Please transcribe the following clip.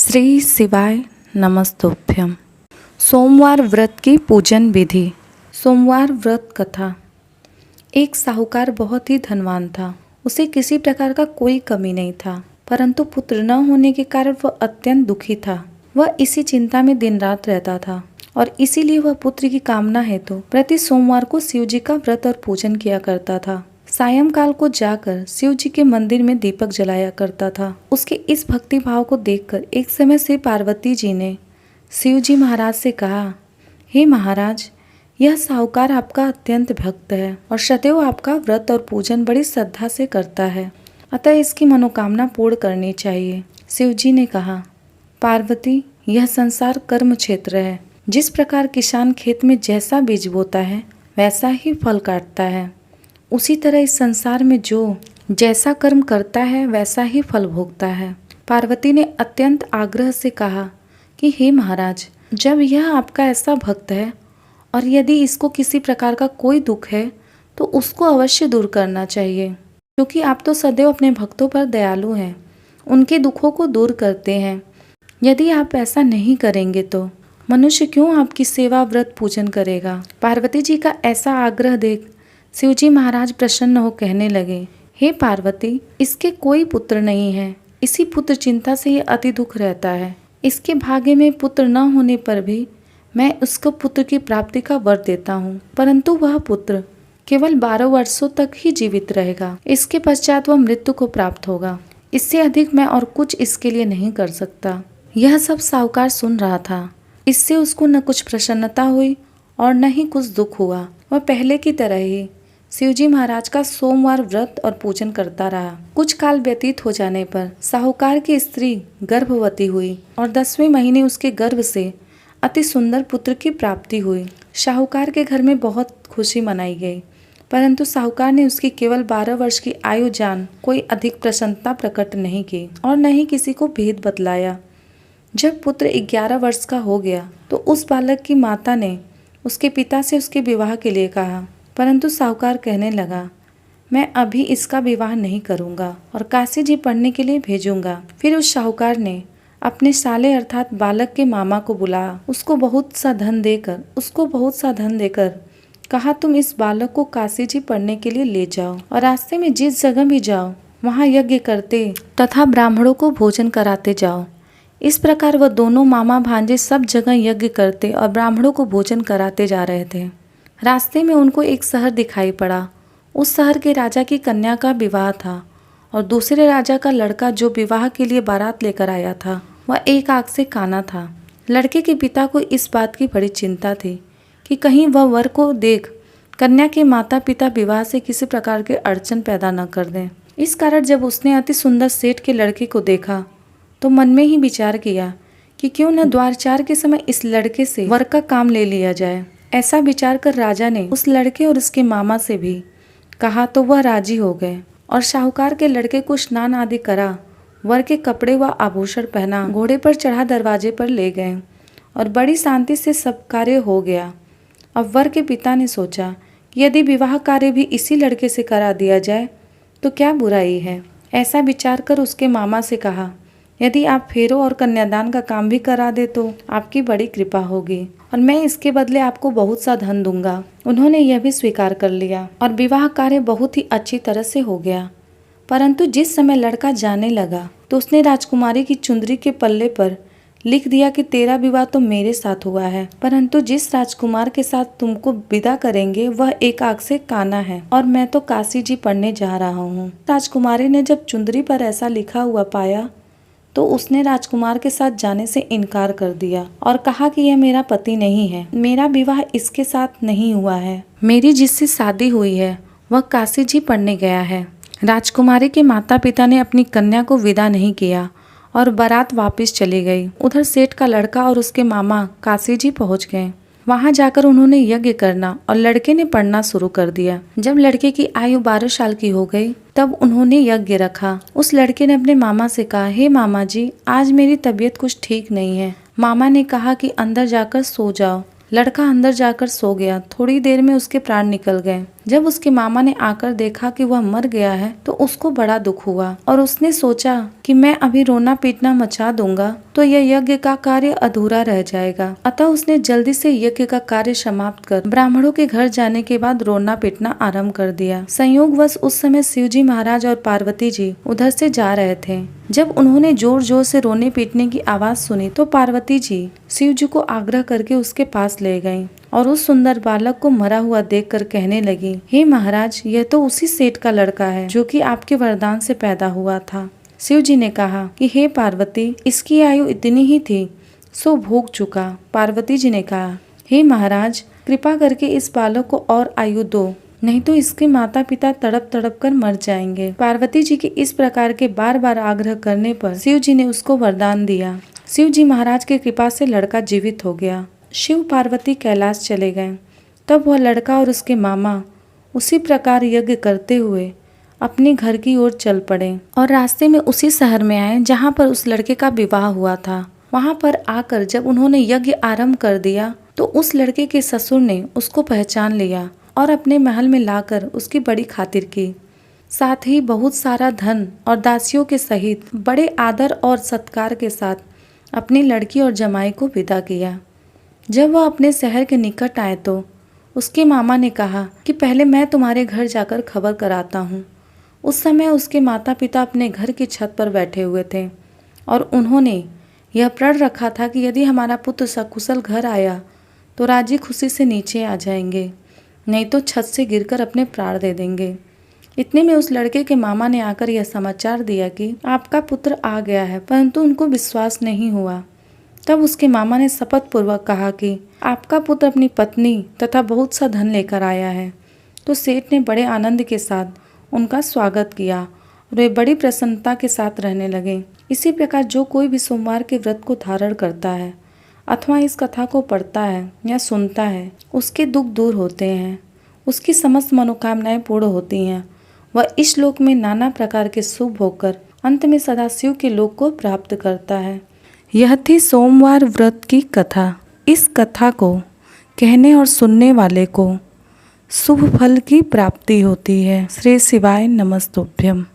श्री शिवाय नमस्तुभ्यम। सोमवार व्रत की पूजन विधि। सोमवार व्रत कथा। एक साहूकार बहुत ही धनवान था। उसे किसी प्रकार का कोई कमी नहीं था, परंतु पुत्र न होने के कारण वह अत्यंत दुखी था। वह इसी चिंता में दिन रात रहता था और इसीलिए वह पुत्र की कामना हेतु प्रति सोमवार को शिव जी का व्रत और पूजन किया करता था। सायंकाल को जाकर शिव जी के मंदिर में दीपक जलाया करता था। उसके इस भक्ति भाव को देखकर एक समय से पार्वती जी ने शिव जी महाराज से कहा, हे महाराज, यह साहूकार आपका अत्यंत भक्त है और सदैव आपका व्रत और पूजन बड़ी श्रद्धा से करता है, अतः इसकी मनोकामना पूर्ण करनी चाहिए। शिव जी ने कहा, पार्वती, यह संसार कर्म क्षेत्र है। जिस प्रकार किसान खेत में जैसा बीज बोता है वैसा ही फल काटता है, उसी तरह इस संसार में जो जैसा कर्म करता है वैसा ही फल भोगता है। पार्वती ने अत्यंत आग्रह से कहा कि हे महाराज, जब यह आपका ऐसा भक्त है और यदि इसको किसी प्रकार का कोई दुख है तो उसको अवश्य दूर करना चाहिए, क्योंकि आप तो सदैव अपने भक्तों पर दयालु हैं, उनके दुखों को दूर करते हैं। यदि आप ऐसा नहीं करेंगे तो मनुष्य क्यों आपकी सेवा व्रत पूजन करेगा। पार्वती जी का ऐसा आग्रह देख शिव जी महाराज प्रसन्न हो कहने लगे, हे पार्वती, इसके कोई पुत्र नहीं है। इसी पुत्र चिंता से ये अति दुख रहता है। इसके भाग्य में पुत्र न होने पर भी मैं उसको पुत्र की प्राप्ति का वर देता हूँ, परंतु वह पुत्र केवल 12 वर्षों तक ही जीवित रहेगा। इसके पश्चात वह मृत्यु को प्राप्त होगा। इससे अधिक मैं और कुछ इसके लिए नहीं कर सकता। यह सब साहूकार सुन रहा था। इससे उसको न कुछ प्रसन्नता हुई और न ही कुछ दुख हुआ। वह पहले की तरह ही शिवजी महाराज का सोमवार व्रत और पूजन करता रहा। कुछ काल व्यतीत हो जाने पर साहूकार की स्त्री गर्भवती हुई और 10वें महीने उसके गर्भ से अति सुंदर पुत्र की प्राप्ति हुई। साहूकार के घर में बहुत खुशी मनाई गई, परंतु साहूकार ने उसकी केवल 12 वर्ष की आयु जान कोई अधिक प्रसन्नता प्रकट नहीं की और न ही किसी को भेद बतलाया। जब पुत्र 11 वर्ष का हो गया तो उस बालक की माता ने उसके पिता से उसके विवाह के लिए कहा, परंतु साहूकार कहने लगा, मैं अभी इसका विवाह नहीं करूंगा और काशी जी पढ़ने के लिए भेजूंगा। फिर उस साहूकार ने अपने साले अर्थात बालक के मामा को बुलाया, उसको बहुत सा धन देकर कहा, तुम इस बालक को काशी जी पढ़ने के लिए ले जाओ और रास्ते में जिस जगह भी जाओ वहाँ यज्ञ करते तथा ब्राह्मणों को भोजन कराते जाओ। इस प्रकार वह दोनों मामा भांजे सब जगह यज्ञ करते और ब्राह्मणों को भोजन कराते जा रहे थे। रास्ते में उनको एक शहर दिखाई पड़ा। उस शहर के राजा की कन्या का विवाह था और दूसरे राजा का लड़का जो विवाह के लिए बारात लेकर आया था वह एक आंख से काना था। लड़के के पिता को इस बात की बड़ी चिंता थी कि कहीं वह वर को देख कन्या के माता पिता विवाह से किसी प्रकार के अड़चन पैदा न कर दें। इस कारण जब उसने अति सुंदर सेठ के लड़के को देखा तो मन में ही विचार किया कि क्यों न द्वारचार के समय इस लड़के से वर का काम ले लिया जाए। ऐसा विचार कर राजा ने उस लड़के और उसके मामा से भी कहा तो वह राजी हो गए और साहूकार के लड़के को स्नान आदि करा, वर के कपड़े व आभूषण पहना, घोड़े पर चढ़ा दरवाजे पर ले गए और बड़ी शांति से सब कार्य हो गया। अब वर के पिता ने सोचा कि यदि विवाह कार्य भी इसी लड़के से करा दिया जाए तो क्या बुराई है। ऐसा विचार कर उसके मामा से कहा, यदि आप फेरों और कन्यादान का काम भी करा दे तो आपकी बड़ी कृपा होगी और मैं इसके बदले आपको बहुत सा धन दूंगा। उन्होंने यह भी स्वीकार कर लिया और विवाह कार्य बहुत ही अच्छी तरह से हो गया। परंतु जिस समय लड़का जाने लगा तो उसने राजकुमारी की चुंदरी के पल्ले पर लिख दिया कि तेरा विवाह तो मेरे साथ हुआ है, परंतु जिस राजकुमार के साथ तुमको विदा करेंगे वह एक आंख से काना है और मैं तो काशी जी पढ़ने जा रहा हूँ। राजकुमारी ने जब चुंदरी पर ऐसा लिखा हुआ पाया तो उसने राजकुमार के साथ जाने से इनकार कर दिया और कहा कि यह मेरा पति नहीं है, मेरा विवाह इसके साथ नहीं हुआ है। मेरी जिससे शादी हुई है वह काशी जी पढ़ने गया है। राजकुमारी के माता पिता ने अपनी कन्या को विदा नहीं किया और बारात वापस चली गई। उधर सेठ का लड़का और उसके मामा काशी जी पहुँच गए। वहां जाकर उन्होंने यज्ञ करना और लड़के ने पढ़ना शुरू कर दिया। जब लड़के की आयु 12 साल की हो गई तब उन्होंने यज्ञ रखा। उस लड़के ने अपने मामा से कहा, हे मामा जी, आज मेरी तबीयत कुछ ठीक नहीं है। मामा ने कहा कि अंदर जाकर सो जाओ। लड़का अंदर जाकर सो गया। थोड़ी देर में उसके प्राण निकल गए। जब उसके मामा ने आकर देखा कि वह मर गया है तो उसको बड़ा दुख हुआ और उसने सोचा कि मैं अभी रोना पीटना मचा दूंगा तो यह यज्ञ का कार्य अधूरा रह जाएगा। अतः उसने जल्दी से यज्ञ का कार्य समाप्त कर ब्राह्मणों के घर जाने के बाद रोना पीटना आरंभ कर दिया। संयोगवश उस समय शिवजी महाराज और पार्वती जी उधर से जा रहे थे। जब उन्होंने जोर जोर से रोने पीटने की आवाज सुनी तो पार्वती जी शिव जी को आग्रह करके उसके पास ले गईं और उस सुंदर बालक को मरा हुआ देखकर कहने लगी, हे महाराज, यह तो उसी सेठ का लड़का है जो कि आपके वरदान से पैदा हुआ था। शिव जी ने कहा कि हे पार्वती, इसकी आयु इतनी ही थी सो भोग चुका। पार्वती जी ने कहा, हे महाराज, कृपा करके इस बालक को और आयु दो, नहीं तो इसके माता पिता तड़प तड़प कर मर जाएंगे। पार्वती जी के इस प्रकार के बार बार आग्रह करने पर शिव जी ने उसको वरदान दिया। शिव जी महाराज की कृपा से लड़का जीवित हो गया। शिव पार्वती कैलाश चले गए। तब वह लड़का और उसके मामा उसी प्रकार यज्ञ करते हुए अपने घर की ओर चल पड़े और रास्ते में उसी शहर में आए जहाँ पर उस लड़के का विवाह हुआ था। वहाँ पर आकर जब उन्होंने यज्ञ आरंभ कर दिया तो उस लड़के के ससुर ने उसको पहचान लिया और अपने महल में लाकर उसकी बड़ी खातिर की। साथ ही बहुत सारा धन और दासियों के सहित बड़े आदर और सत्कार के साथ अपनी लड़की और जमाई को विदा किया। जब वह अपने शहर के निकट आए तो उसके मामा ने कहा कि पहले मैं तुम्हारे घर जाकर खबर कराता हूँ। उस समय उसके माता पिता अपने घर की छत पर बैठे हुए थे और उन्होंने यह प्रण रखा था कि यदि हमारा पुत्र सकुशल घर आया तो राजी खुशी से नीचे आ जाएंगे, नहीं तो छत से गिरकर अपने प्राण दे देंगे। इतने में उस लड़के के मामा ने आकर यह समाचार दिया कि आपका पुत्र आ गया है, परंतु उनको विश्वास नहीं हुआ। तब उसके मामा ने शपथ पूर्वक कहा कि आपका पुत्र अपनी पत्नी तथा बहुत सा धन लेकर आया है। तो सेठ ने बड़े आनंद के साथ उनका स्वागत किया और वे बड़ी प्रसन्नता के साथ रहने लगे। इसी प्रकार जो कोई भी सोमवार के व्रत को धारण करता है अथवा इस कथा को पढ़ता है या सुनता है, उसके दुख दूर होते हैं, उसकी समस्त मनोकामनाएं पूर्ण होती हैं। वह इस लोक में नाना प्रकार के शुभ होकर अंत में सदाशिव के लोक को प्राप्त करता है। यह थी सोमवार व्रत की कथा। इस कथा को कहने और सुनने वाले को शुभ फल की प्राप्ति होती है। श्री शिवाय नमस्तुभ्यम।